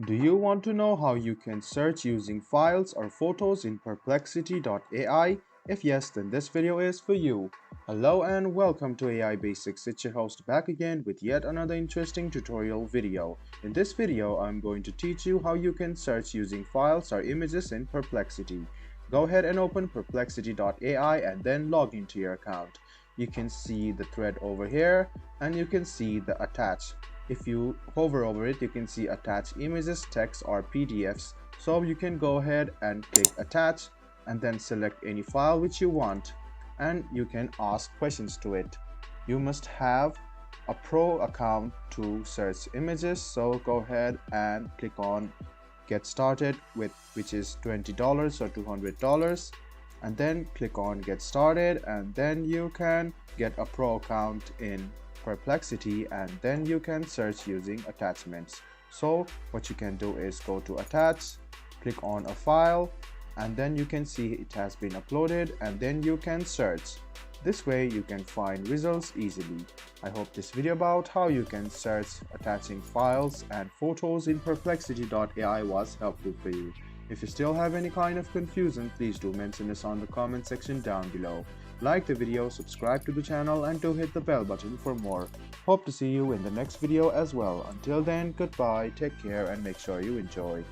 Do you want to know how you can search using files or photos in Perplexity AI? If yes, then this video is for you. Hello and welcome to AI Basics. It's your host back again with yet another interesting tutorial video. In this video, I'm going to teach you how you can search using files or images in Perplexity. Go ahead and open Perplexity AI and then log into your account. You can see the thread over here and you can see the attach. If you hover over it, you can see attach images, text or PDFs. So you can go ahead and click attach and then select any file which you want and you can ask questions to it. You must have a pro account to search images, so go ahead and click on get started with, which is $20 or $200, and then click on get started, and then you can get a pro account in Perplexity and then you can search using attachments. So what you can do is go to attach, click on a file, and then you can see it has been uploaded, and then you can search. This way you can find results easily. I hope this video about how you can search attaching files and photos in Perplexity AI was helpful for you. If you still have any kind of confusion, please do mention us on the comment section down below. Like the video, subscribe to the channel, and do hit the bell button for more. Hope to see you in the next video as well. Until then, goodbye, take care, and make sure you enjoy.